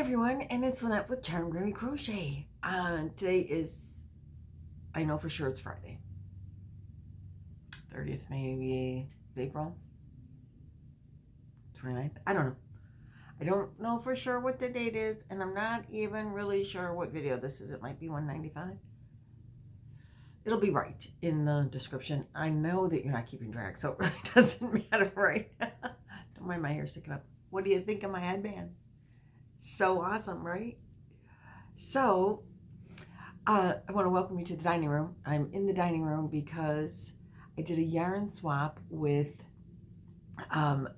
everyone, and it's Lynette with Grammy Crochet. Today is, I know for sure it's Friday. 30th maybe of April. 29th? I don't know. I don't know for sure what the date is, and I'm not even really sure what video this is. It might be 195. It'll be right in the description. I know that you're not keeping track, so it really doesn't matter, right? Don't mind my hair sticking up. What do you think of my headband? So awesome, right? So, I want to welcome you to the dining room. I'm in the dining room because I did a yarn swap with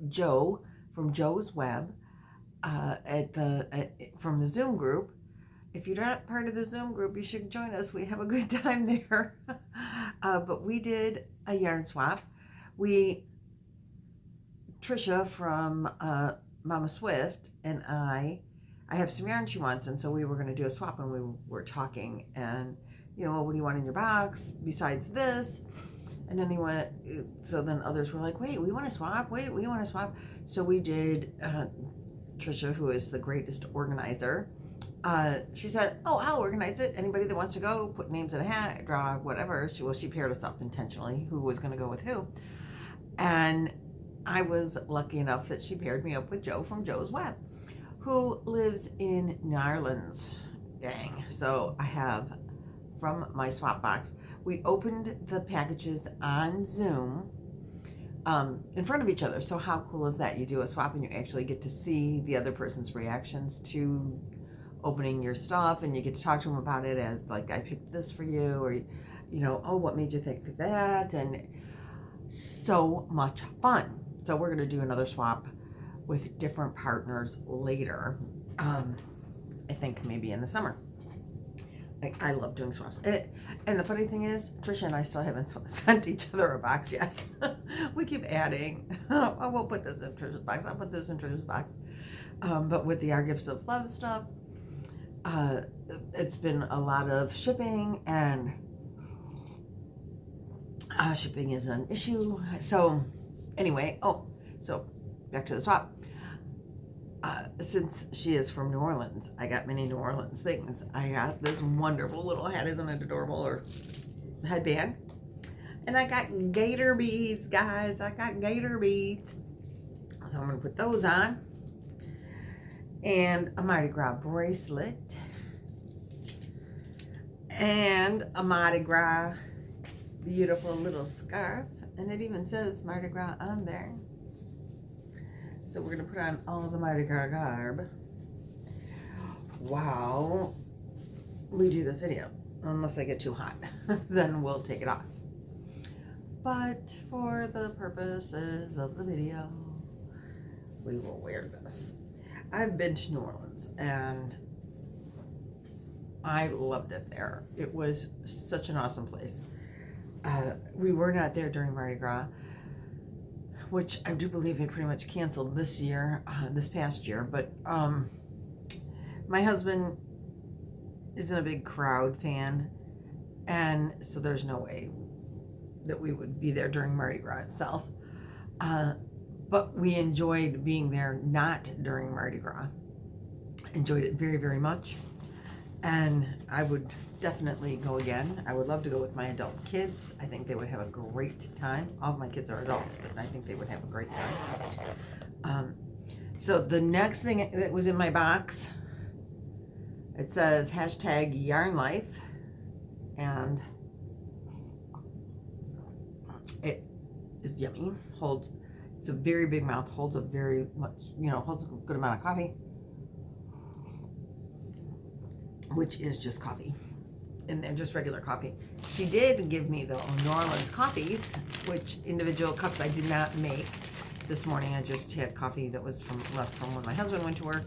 Joe from Joe's Web from the Zoom group. If you're not part of the Zoom group, you should join us. We have a good time there. But we did a yarn swap. Trisha from Mommaswift and I have some yarn she wants, and so we were going to do a swap, and we were talking, and you know, what do you want in your box besides this? And then so then others were like, wait, we want to swap, so we did. Trisha, who is the greatest organizer, she said, oh, I'll organize it. Anybody that wants to go, put names in a hat, draw whatever. She paired us up intentionally, who was going to go with who, and I was lucky enough that she paired me up with Joe from Joe's Web, who lives in New Orleans. Dang. So I have, from my swap box, we opened the packages on Zoom in front of each other. So how cool is that? You do a swap and you actually get to see the other person's reactions to opening your stuff, and you get to talk to them about it as like, I picked this for you, or, you know, oh, what made you think of that? And so much fun. So we're going to do another swap with different partners later. I think maybe in the summer. I love doing swaps. And the funny thing is, Trisha and I still haven't sent each other a box yet. We keep adding. Oh, we'll put this in Trisha's box. I'll put this in Trisha's box. But with the Our Gifts of Love stuff, it's been a lot of shipping, and shipping is an issue. So anyway, so back to the swap. Since she is from New Orleans, I got many New Orleans things. I got this wonderful little hat, isn't it adorable, or headband. And I got gator beads, guys. I got gator beads. So I'm going to put those on. And a Mardi Gras bracelet. And a Mardi Gras beautiful little scarf. And it even says Mardi Gras on there. So we're going to put on all the Mardi Gras garb while we do this video. Unless I get too hot, then we'll take it off. But for the purposes of the video, we will wear this. I've been to New Orleans, and I loved it there. It was such an awesome place. We were not there during Mardi Gras, which I do believe they pretty much canceled this past year, but my husband isn't a big crowd fan, and so there's no way that we would be there during Mardi Gras itself. But we enjoyed being there not during Mardi Gras. Enjoyed it very, very much, and I would definitely go again. I would love to go with my adult kids. I think they would have a great time. All of my kids are adults, but I think they would have a great time. So the next thing that was in my box, it says #YarnLife, and it is yummy. It's a very big mouth, holds a very much, holds a good amount of coffee, which is just coffee. And then just regular coffee. She did give me the New Orleans coffees, which individual cups I did not make this morning. I just had coffee that was left from when my husband went to work.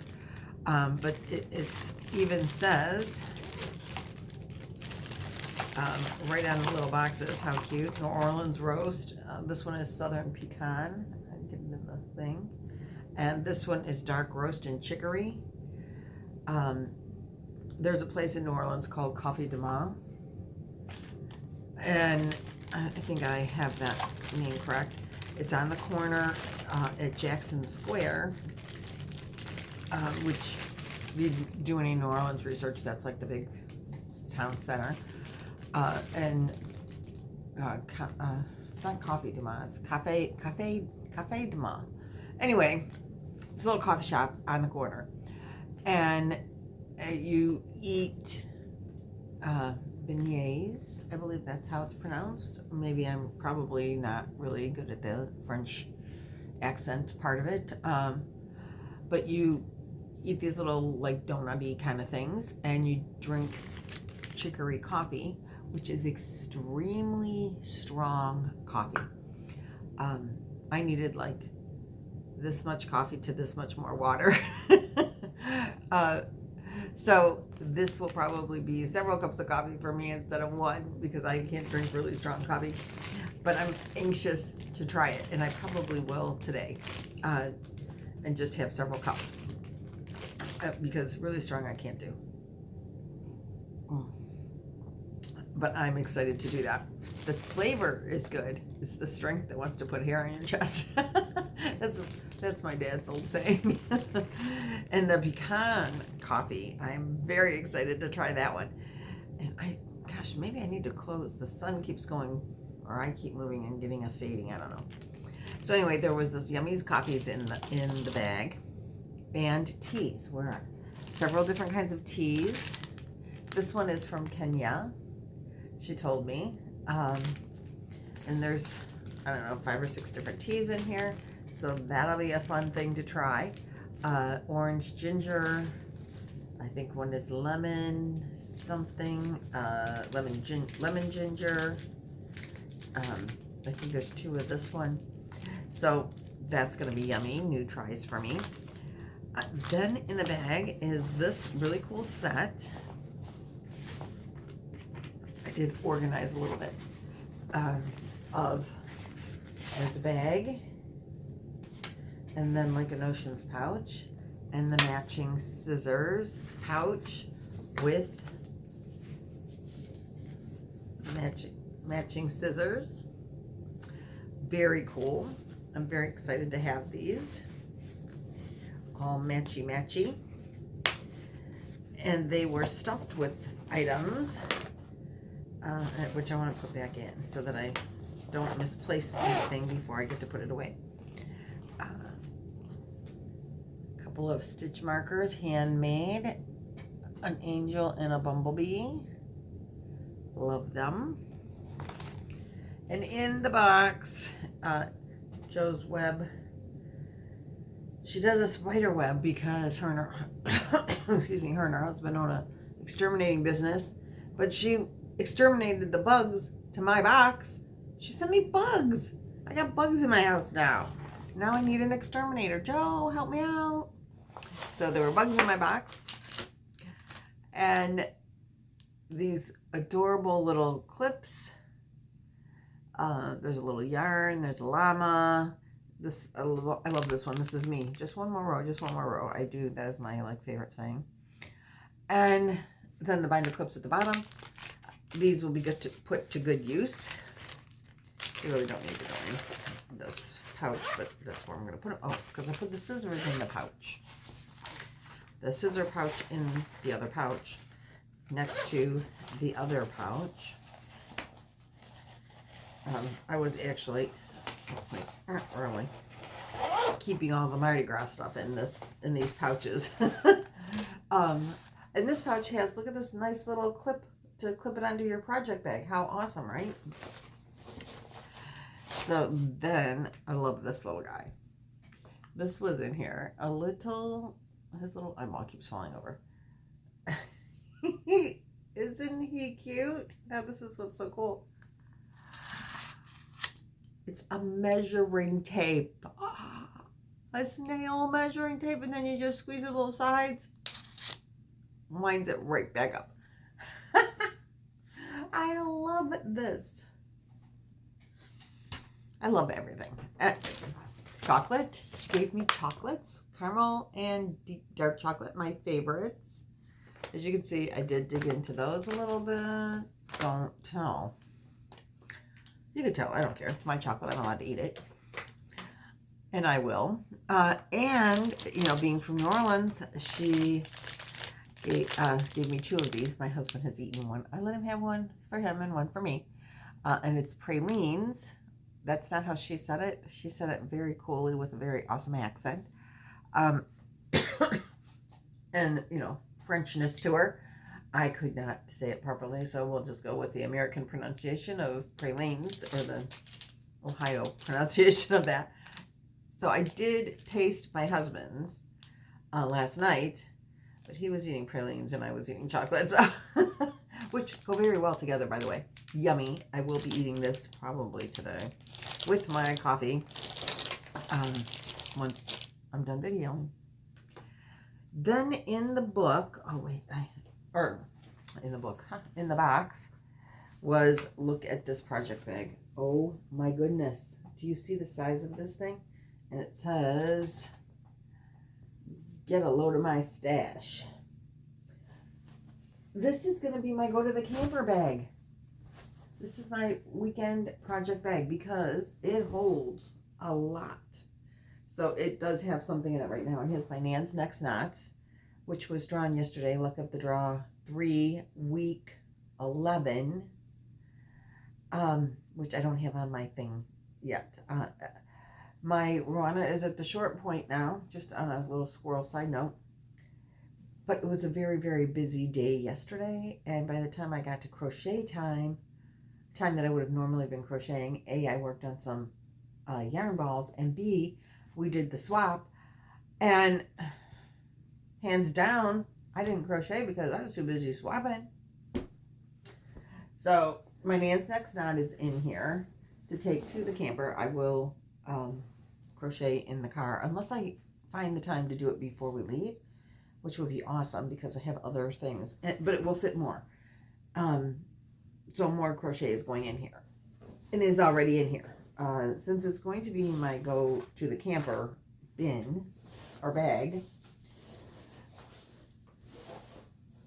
But it even says right on the little boxes, how cute. New Orleans roast. This one is Southern Pecan. I'm getting in the thing. And this one is dark roast and chicory. There's a place in New Orleans called Coffee de Ma, and I think I have that name correct. It's on the corner at Jackson Square, which you do any New Orleans research, that's like the big town center. It's not Coffee Dema, it's Cafe Dema. Anyway, it's a little coffee shop on the corner. And you eat beignets. I believe that's how it's pronounced. Maybe I'm probably not really good at the French accent part of it. But you eat these little like donut-y kind of things, and you drink chicory coffee, which is extremely strong coffee. I needed like this much coffee to this much more water. So this will probably be several cups of coffee for me instead of one, because I can't drink really strong coffee. But I'm anxious to try it, and I probably will today, and just have several cups, because really strong I can't do. But I'm excited to do that. The flavor is good. It's the strength that wants to put hair on your chest. That's my dad's old saying. And the pecan coffee, I'm very excited to try that one. And gosh, maybe I need to close. The sun keeps going, or I keep moving and getting a fading. I don't know. So anyway, there was this Yummy's coffees in the bag, and teas. Where are several different kinds of teas. This one is from Kenya, she told me. And there's, I don't know, 5 or 6 different teas in here. So that'll be a fun thing to try. Orange ginger. I think one is lemon something. Lemon ginger. I think there's 2 of this one. So that's going to be yummy. New tries for me. Then in the bag is this really cool set. I did organize a little bit there's a bag, and then like an ocean's pouch, and the matching scissors pouch with matching scissors. Very cool. I'm very excited to have these. All matchy. And they were stuffed with items, which I want to put back in so that I don't misplace anything before I get to put it away. A couple of stitch markers, handmade. An angel and a bumblebee. Love them. And in the box, Joe's web. She does a spider web because her and her, excuse me, her and her husband own a exterminating business. But she exterminated the bugs to my box. She sent me bugs. I got bugs in my house now. Now I need an exterminator. Joe, help me out. So there were bugs in my box. And these adorable little clips. There's a little yarn. There's a llama. I love this one. This is me. Just one more row. Just one more row. I do. That is my favorite saying. And then the binder clips at the bottom. These will be good to put to good use. You really don't need to go in this pouch, but that's where I'm going to put them. Oh, because I put the scissors in the pouch. The scissor pouch in the other pouch next to the other pouch. I was actually really keeping all the Mardi Gras stuff in these pouches. And this pouch has, look at this nice little clip to clip it onto your project bag. How awesome, right? So then I love this little guy. This was in here. His little eyeball keeps falling over. Isn't he cute? Now this is what's so cool. It's a measuring tape. A snail measuring tape, and then you just squeeze the little sides. Winds it right back up. I love this. I love everything. Chocolate. She gave me chocolates. Caramel and deep dark chocolate, my favorites. As you can see, I did dig into those a little bit. Don't tell. You can tell. I don't care. It's my chocolate. I'm allowed to eat it. And I will. And, being from New Orleans, she gave me 2 of these. My husband has eaten one. I let him have one for him and one for me. And it's pralines. That's not how she said it. She said it very coolly with a very awesome accent. And, you know, Frenchness to her. I could not say it properly, so we'll just go with the American pronunciation of pralines, or the Ohio pronunciation of that. So I did taste my husband's last night, but he was eating pralines and I was eating chocolates, which go very well together, by the way. Yummy. I will be eating this probably today with my coffee once I'm done videoing. Then in the book, in the box was, look at this project bag. Oh my goodness. Do you see the size of this thing? And it says, get a load of my stash. This is going to be my go to the camper bag. This is my weekend project bag because it holds a lot. So it does have something in it right now. It has my Nan's Next Knots, which was drawn yesterday. Look up the draw 3, week 11, which I don't have on my thing yet. My Rwana is at the short point now, just on a little squirrel side note. But it was a very, very busy day yesterday. And by the time I got to crochet time that I would have normally been crocheting, A, I worked on some yarn balls, and B, we did the swap. And hands down, I didn't crochet because I was too busy swapping. So my Nan's Next Knot is in here to take to the camper. I will crochet in the car unless I find the time to do it before we leave, which would be awesome because I have other things, but it will fit more. So more crochet is going in here and is already in here. Since it's going to be my go to the camper bin or bag,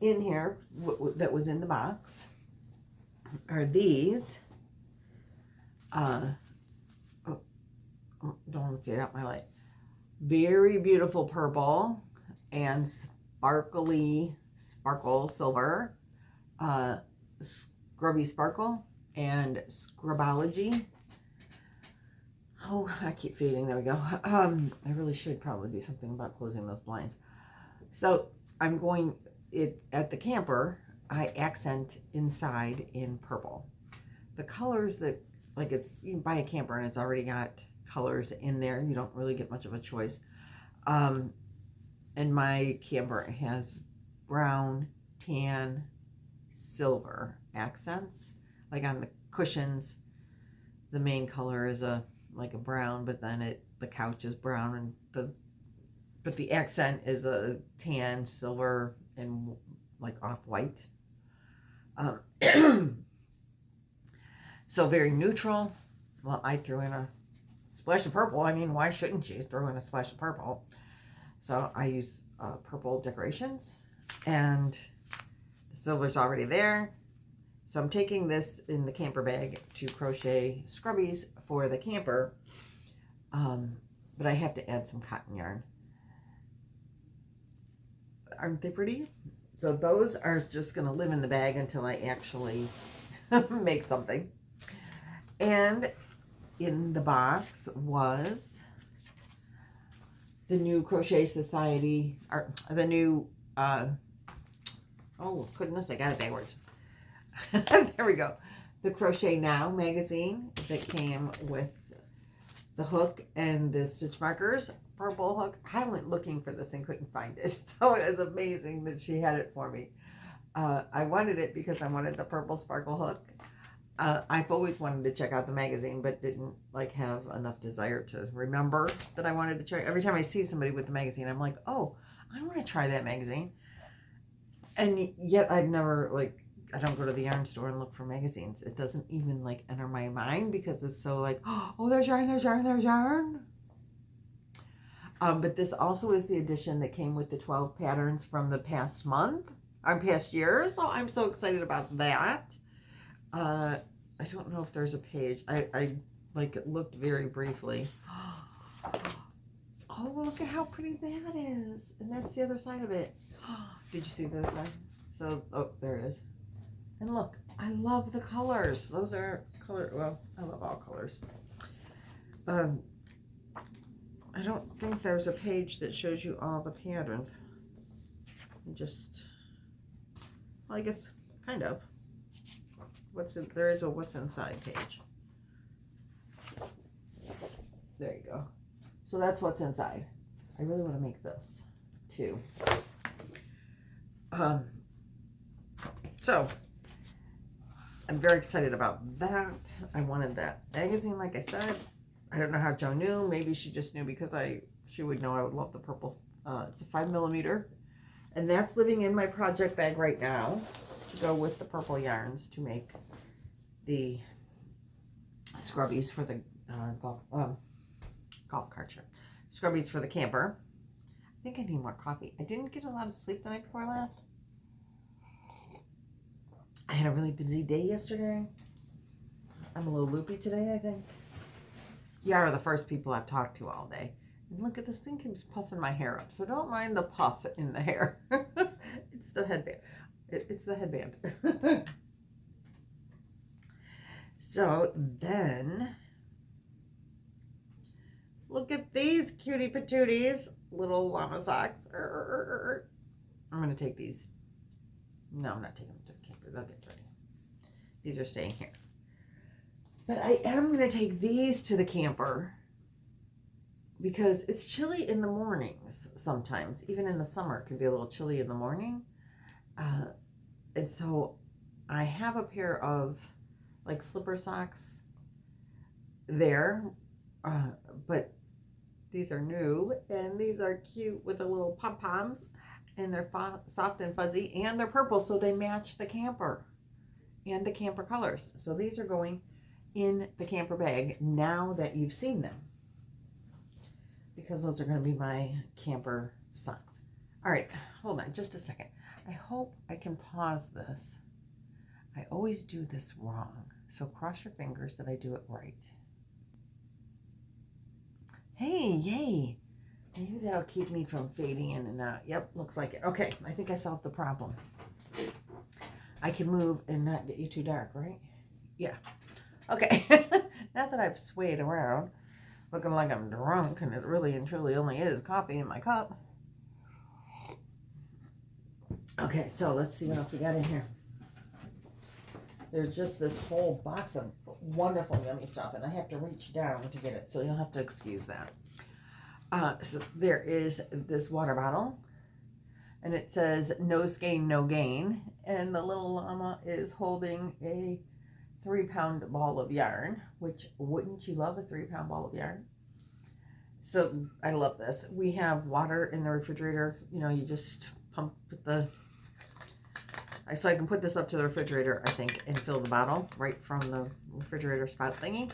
in here that was in the box are these. Don't get out my light. Very beautiful purple and sparkle silver, Scrubby Sparkle and Scrubology. Oh, I keep fading. There we go. I really should probably do something about closing those blinds. So I'm going at the camper. I accent inside in purple. The colors that, like, it's, you can buy a camper and it's already got colors in there. You don't really get much of a choice. And my camper has brown, tan, silver accents. Like on the cushions, the main color is like a brown, but then the couch is brown, and but the accent is a tan, silver, and like off-white. So very neutral. Well, I threw in a splash of purple. I mean, why shouldn't you throw in a splash of purple? So I use purple decorations, and the silver's already there. So I'm taking this in the camper bag to crochet scrubbies for the camper, but I have to add some cotton yarn. Aren't they pretty? So those are just going to live in the bag until I actually make something. And in the box was the new Crochet Society, or the new, oh goodness, I got it backwards. There we go. The Crochet Now magazine that came with the hook and the stitch markers, purple hook. I went looking for this and couldn't find it. So it was amazing that she had it for me. I wanted it because I wanted the purple sparkle hook. I've always wanted to check out the magazine, but didn't have enough desire to remember that I wanted to try. Every time I see somebody with the magazine, I'm like, oh, I want to try that magazine. And yet I've never, I don't go to the yarn store and look for magazines. It doesn't even enter my mind because it's so oh, there's yarn, there's yarn, there's yarn. But this also is the edition that came with the 12 patterns from the past month, or past year. So I'm so excited about that. I don't know if there's a page. I looked very briefly. Oh, look at how pretty that is. And that's the other side of it. Did you see the other side? So, oh, there it is. And look, I love the colors. Those are color, well, I love all colors. I don't think there's a page that shows you all the patterns. Just, well, I guess, kind of. There is a what's inside page. There you go. So that's what's inside. I really want to make this too. So I'm very excited about that. I wanted that magazine, like I said. I don't know how Joe knew. Maybe she just knew because she would know I would love the purple. It's a 5mm, and that's living in my project bag right now to go with the purple yarns to make the scrubbies for the golf cart shirt. Scrubbies for the camper. I think I need more coffee. I didn't get a lot of sleep the night before last. I had a really busy day yesterday. I'm a little loopy today, I think. You are the first people I've talked to all day. And look at this thing keeps puffing my hair up. So don't mind the puff in the hair. It's the headband. It's the headband. So then, look at these cutie patooties. Little llama socks. I'm going to take these. No, I'm not taking them to the camper. They'll get dirty. These are staying here. But I am going to take these to the camper because it's chilly in the mornings sometimes. Even in the summer, it can be a little chilly in the morning. And so I have a pair of like slipper socks there. But these are new and these are cute with the little pom-poms. And they're soft and fuzzy and they're purple, so they match the camper and the camper colors. So these are going in the camper bag now that you've seen them, because those are going to be my camper socks. All right, hold on just a second. I hope I can pause this. I always do this wrong, so cross your fingers that I do it right. Hey, yay. Maybe that'll keep me from fading in and out. Yep, looks like it. Okay, I think I solved the problem. I can move and not get you too dark, right? Yeah. Okay. Not that I've swayed around, looking like I'm drunk, and it really and truly only is coffee in my cup. Okay, so let's see what else we got in here. There's just this whole box of wonderful, yummy stuff, and I have to reach down to get it, so you'll have to excuse that. So there is this water bottle, and it says no skein, no gain, and the little llama is holding a 3-pound ball of yarn, which wouldn't you love a 3-pound ball of yarn? So I love this. We have water in the refrigerator. You know, you just pump the, so I can put this up to the refrigerator, I think, and fill the bottle right from the refrigerator spout thingy.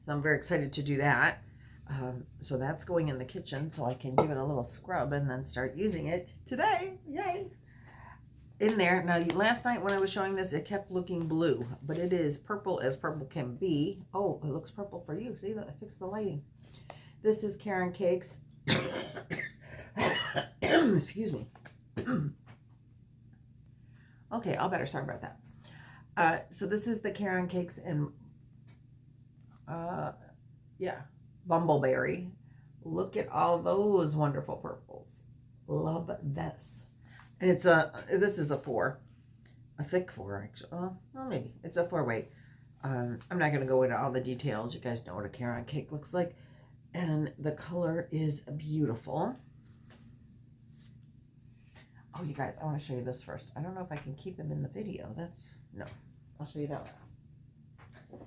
So I'm very excited to do that. So that's going in the kitchen so I can give it a little scrub and then start using it today. Yay! In there. Now, last night when I was showing this, it kept looking blue, but it is purple as purple can be. Oh, it looks purple for you. See, I fixed the lighting. This is Karen Cakes. Excuse me. Okay, I'll better. Sorry about that. So this is the Karen Cakes and yeah, Bumbleberry. Look at all those wonderful purples. Love this. And it's this is a 4, a thick 4 actually. Well, maybe it's a 4-weight. I'm not going to go into all the details. You guys know what a Karen cake looks like, and the color is beautiful. Oh, you guys, I want to show you this first. I don't know if I can keep them in the video. No, I'll show you that last.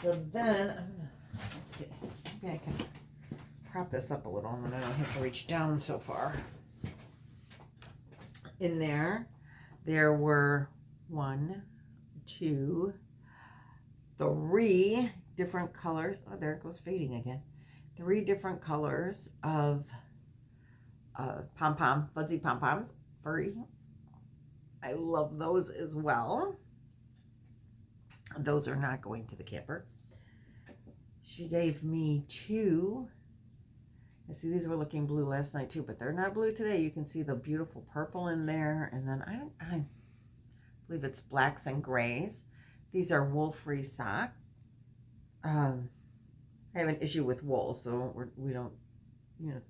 So then I'm gonna, let's see, maybe I can prop this up a little, and then I don't have to reach down so far. In there were 1, 2, 3 different colors. Oh, there it goes fading again. 3 different colors of pom-pom, fuzzy pom-poms, furry. I love those as well. Those are not going to the camper. She gave me 2 I see these were looking blue last night too, but they're not blue today. You can see the beautiful purple in there. And then I believe it's blacks and grays. These are wool-free sock. I have an issue with wool, so we don't, you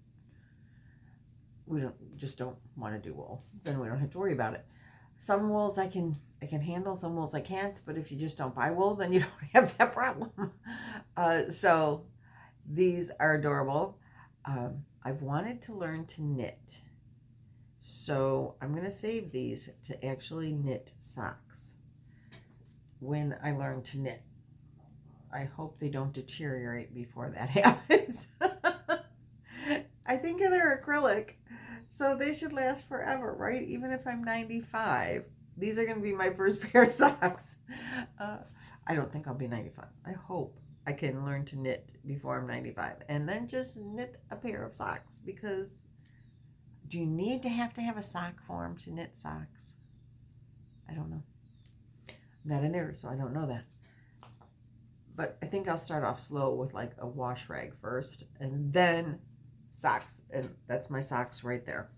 know, just don't want to do wool. Then we don't have to worry about it. Some wools I can handle, some wools I can't, but if you just don't buy wool, then you don't have that problem. So these are adorable. I've wanted to learn to knit, so I'm going to save these to actually knit socks when I learn to knit. I hope they don't deteriorate before that happens. I think they're acrylic, so they should last forever, right? Even if I'm 95. These are going to be my first pair of socks. I don't think I'll be 95. I hope I can learn to knit before I'm 95. And then just knit a pair of socks, because do you need to have a sock form to knit socks? I don't know. I'm not a knitter, so I don't know that. But I think I'll start off slow with like a wash rag first, and then socks. And that's my socks right there.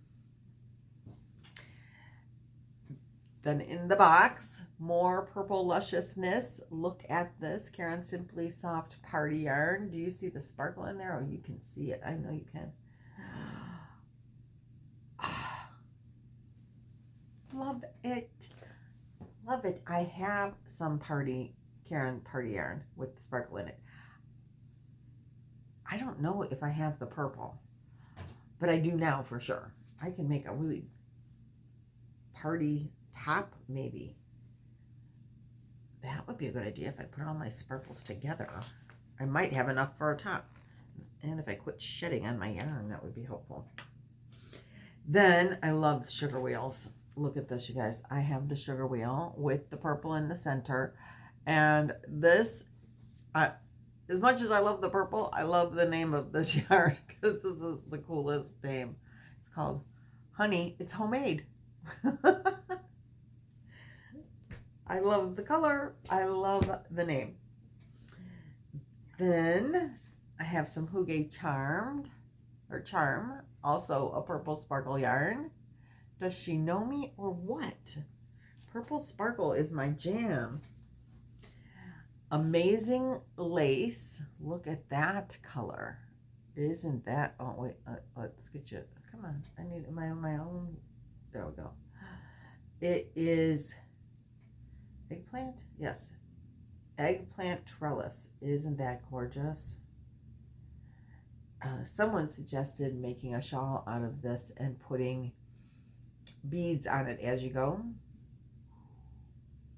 Then in the box, more purple lusciousness. Look at this Caron Simply Soft Party Yarn. Do you see the sparkle in there? Oh, you can see it. I know you can. Love it. Love it. I have some Caron Party Yarn with the sparkle in it. I don't know if I have the purple, but I do now for sure. I can make a really party top, maybe. That would be a good idea if I put all my sparkles together. I might have enough for a top. And if I quit shedding on my yarn, that would be helpful. Then I love sugar wheels. Look at this, you guys. I have the sugar wheel with the purple in the center. And this, as much as I love the purple, I love the name of this yarn, because this is the coolest name. It's called Honey, It's Homemade. I love the color. I love the name. Then I have some Hygge Charm, also a purple sparkle yarn. Does she know me or what? Purple sparkle is my jam. Amazing lace. Look at that color. Isn't that? Oh wait, let's get you. Come on, I need my own. There we go. It is eggplant. Yes, eggplant trellis. Isn't that gorgeous? Someone suggested making a shawl out of this and putting beads on it as you go.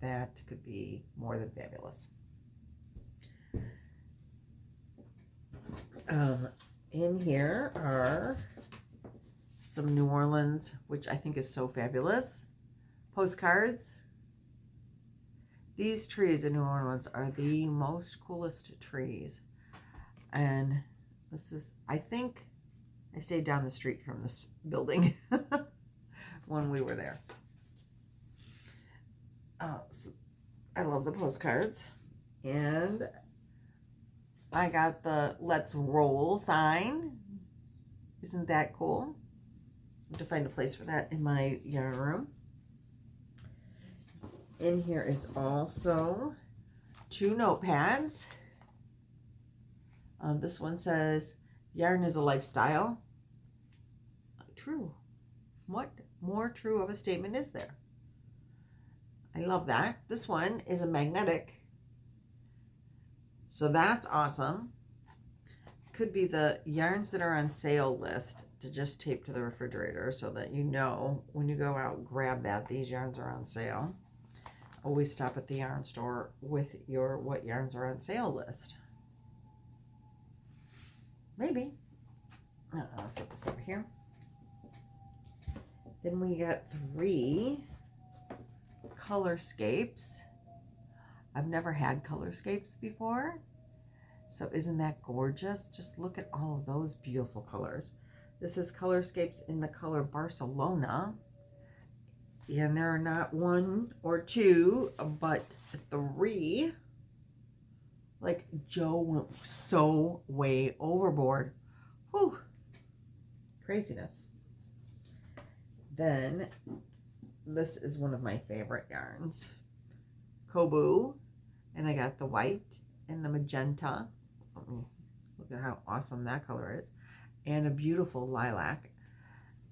That could be more than fabulous. In here are some New Orleans, which I think is so fabulous, postcards. These trees in New Orleans are the most coolest trees. And this is, I think I stayed down the street from this building when we were there. So I love the postcards. And I got the Let's Roll sign. Isn't that cool? I have to find a place for that in my yarn room. In here is also 2 notepads. This one says, yarn is a lifestyle. True. What more true of a statement is there? I love that. This one is a magnetic. So that's awesome. Could be the yarns that are on sale list to just tape to the refrigerator so that you know when you go out, grab that. These yarns are on sale. Always stop at the yarn store with your what yarns are on sale list. Maybe. I'll set this over here. Then we got 3 colorscapes. I've never had colorscapes before. So isn't that gorgeous? Just look at all of those beautiful colors. This is colorscapes in the color Barcelona. And there are not 1 or 2, but 3. Like, Joe went so way overboard. Whew. craziness. Then, this is one of my favorite yarns. Kobu. And I got the white and the magenta. Look at how awesome that color is. And a beautiful lilac.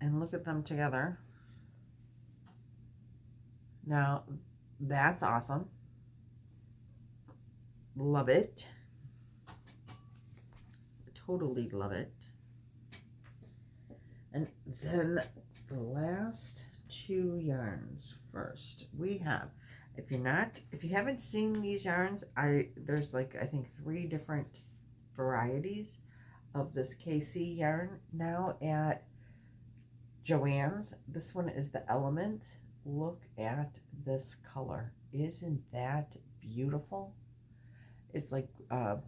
And look at them together. Now, that's awesome. Love it. Totally love it. And then the last two yarns first. We have, if you haven't seen these yarns, there's like, I think 3 different varieties of this KC yarn now at Joann's. This one is the Element. Look at this color. Isn't that beautiful? It's like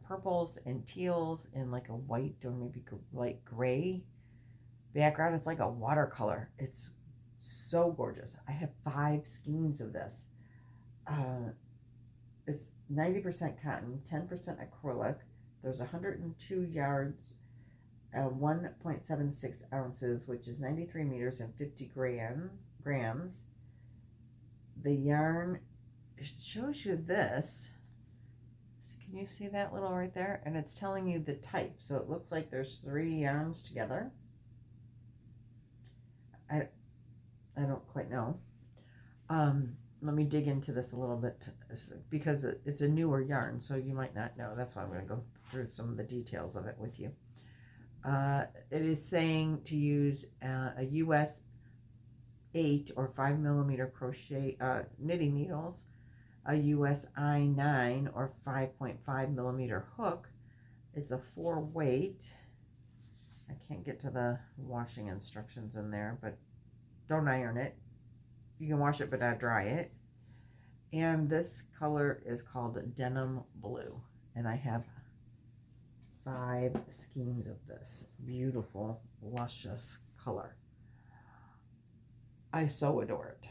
purples and teals and like a white or maybe light gray background. It's like a watercolor. It's so gorgeous. I have 5 skeins of this. It's 90% cotton, 10% acrylic. There's 102 yards, 1.76 ounces, which is 93 meters and 50 grams. The yarn, it shows you this. So can you see that little right there? And it's telling you the type. So it looks like there's 3 yarns together. I don't quite know. Let me dig into this a little bit because it's a newer yarn, so you might not know. That's why I'm going to go through some of the details of it with you. It is saying to use a US 8 or 5 millimeter crochet knitting needles, a US I9 or 5.5 millimeter hook. It's a 4 weight. I can't get to the washing instructions in there, but don't iron it. You can wash it but not dry it. And this color is called Denim Blue. And I have 5 skeins of this beautiful, luscious color. I so adore it.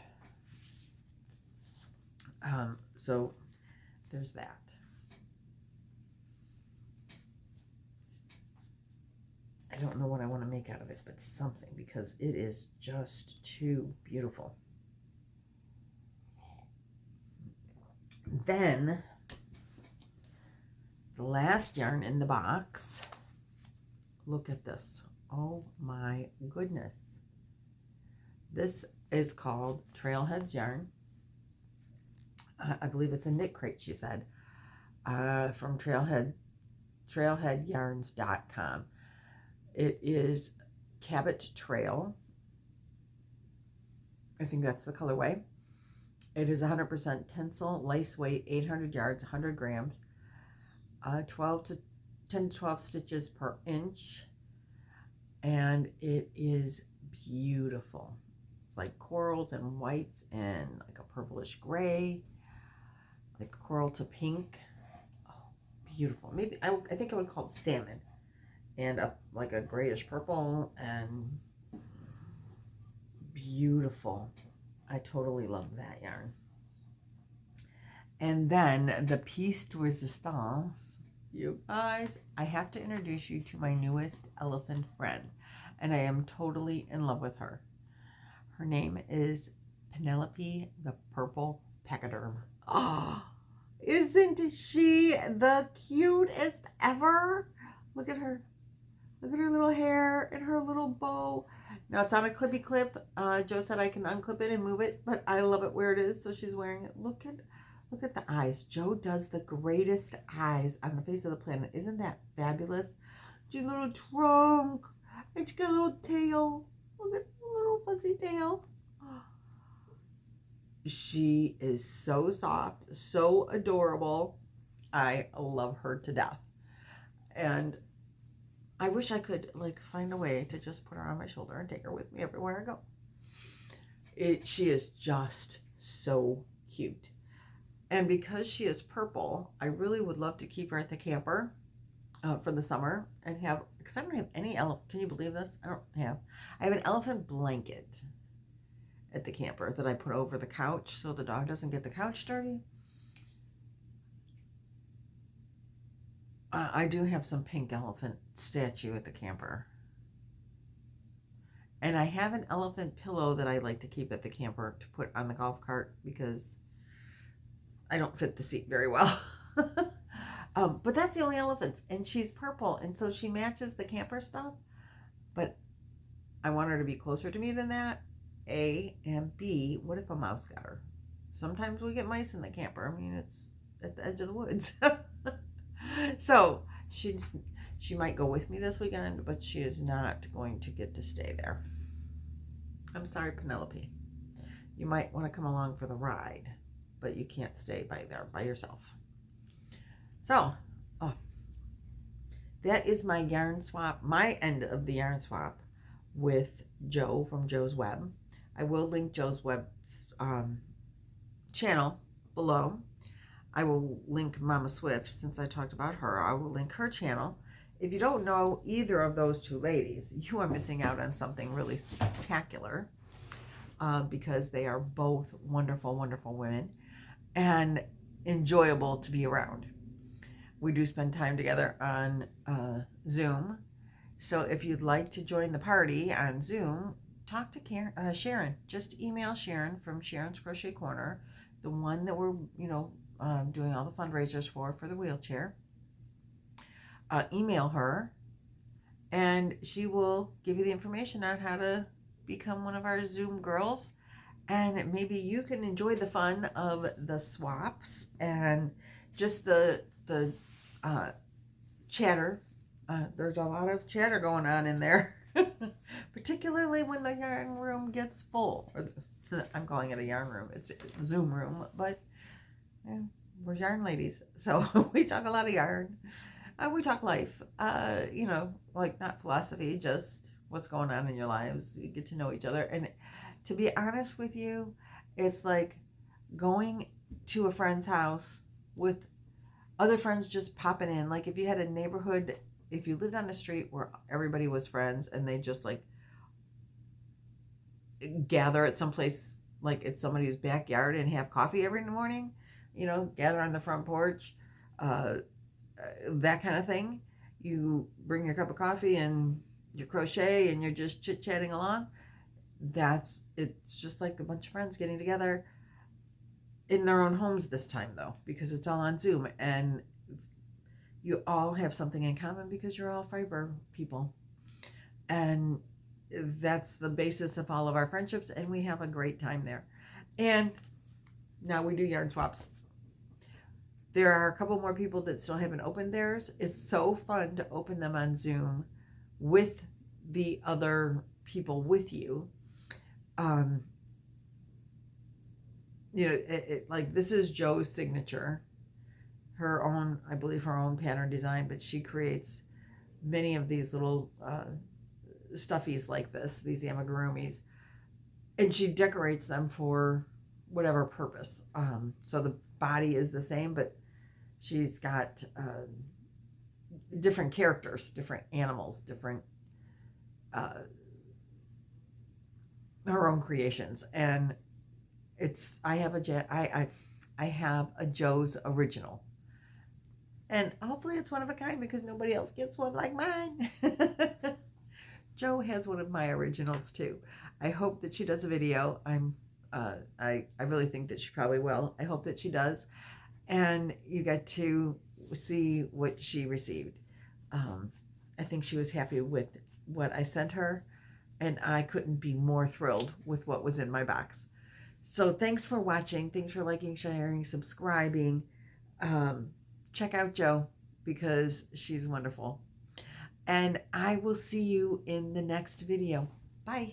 So there's that. I don't know what I want to make out of it, but something, because it is just too beautiful. Then the last yarn in the box. Look at this. Oh my goodness. This is called Trailhead's yarn. I believe it's a knit crate, she said, from trailheadyarns.com. It is Cabot Trail. I think that's the colorway. It is 100% Tencel, lace weight, 800 yards, 100 grams, 10 to 12 stitches per inch, and it is beautiful. It's like corals and whites and like a purplish gray, like coral to pink. Oh, beautiful. Maybe I think I would call it salmon, and like a grayish purple, and beautiful. I totally love that yarn. And then the piece de resistance, you guys, I have to introduce you to my newest elephant friend, and I am totally in love with her. Her name is Penelope the Purple Pachyderm. Oh, isn't she the cutest ever? Look at her. Look at her little hair and her little bow. Now it's on a clippy clip. Joe said I can unclip it and move it, but I love it where it is, so she's wearing it. Look at the eyes. Joe does the greatest eyes on the face of the planet. Isn't that fabulous? She's a little trunk, and she got a little tail. Look at the little fuzzy tail. She is so soft, so adorable. I love her to death. And I wish I could like find a way to just put her on my shoulder and take her with me everywhere I go. She is just so cute. And because she is purple, I really would love to keep her at the camper for the summer and have, because I don't have any elephant. Can you believe this? I have an elephant blanket at the camper that I put over the couch so the dog doesn't get the couch dirty. I do have some pink elephant statue at the camper. And I have an elephant pillow that I like to keep at the camper to put on the golf cart because I don't fit the seat very well. But that's the only elephant. And she's purple. And so she matches the camper stuff. But I want her to be closer to me than that. A, and B, what if a mouse got her? Sometimes we get mice in the camper. I mean, it's at the edge of the woods. So she might go with me this weekend, but she is not going to get to stay there. I'm sorry, Penelope. You might want to come along for the ride, but you can't stay there by yourself. So, that is my yarn swap, my end of the yarn swap with Jo from Jo's Web. I will link Jo's Web's channel below. I will link Mommaswift, since I talked about her. I will link her channel. If you don't know either of those two ladies, you are missing out on something really spectacular, because they are both wonderful, wonderful women and enjoyable to be around. We do spend time together on Zoom. So if you'd like to join the party on Zoom, talk to Sharon. Just email Sharon from Sharon's Crochet Corner, the one that we're, doing all the fundraisers for the wheelchair. Email her, and she will give you the information on how to become one of our Zoom girls. And maybe you can enjoy the fun of the swaps and just the chatter. There's a lot of chatter going on in there, particularly when the yarn room gets full. I'm calling it a yarn room. It's a Zoom room, but we're yarn ladies, so we talk a lot of yarn. We talk life, like not philosophy, just what's going on in your lives. You get to know each other. And to be honest with you, it's like going to a friend's house with other friends just popping in. Like if you had a neighborhood, if you lived on a street where everybody was friends and they just like gather at some place, like at somebody's backyard and have coffee every morning, gather on the front porch, that kind of thing. You bring your cup of coffee and your crochet and you're just chit-chatting along. It's just like a bunch of friends getting together in their own homes this time, though, because it's all on Zoom, and you all have something in common because you're all fiber people, and that's the basis of all of our friendships, and we have a great time there. And now we do yarn swaps. There are a couple more people that still haven't opened theirs. It's so fun to open them on Zoom with the other people with you. Like this is Jo's signature, her own, I believe her own pattern design, but she creates many of these little stuffies like this, these amigurumis, and she decorates them for whatever purpose. So the body is the same, but she's got different characters, different animals, different her own creations. And I have a Jo's original, and hopefully it's one of a kind because nobody else gets one like mine. Jo has one of my originals too. I hope that she does a video. I really think that she probably will. I hope that she does, and you get to see what she received. I think she was happy with what I sent her, and I couldn't be more thrilled with what was in my box. So thanks for watching. Thanks for liking, sharing, subscribing. Check out Jo because she's wonderful. And I will see you in the next video. Bye.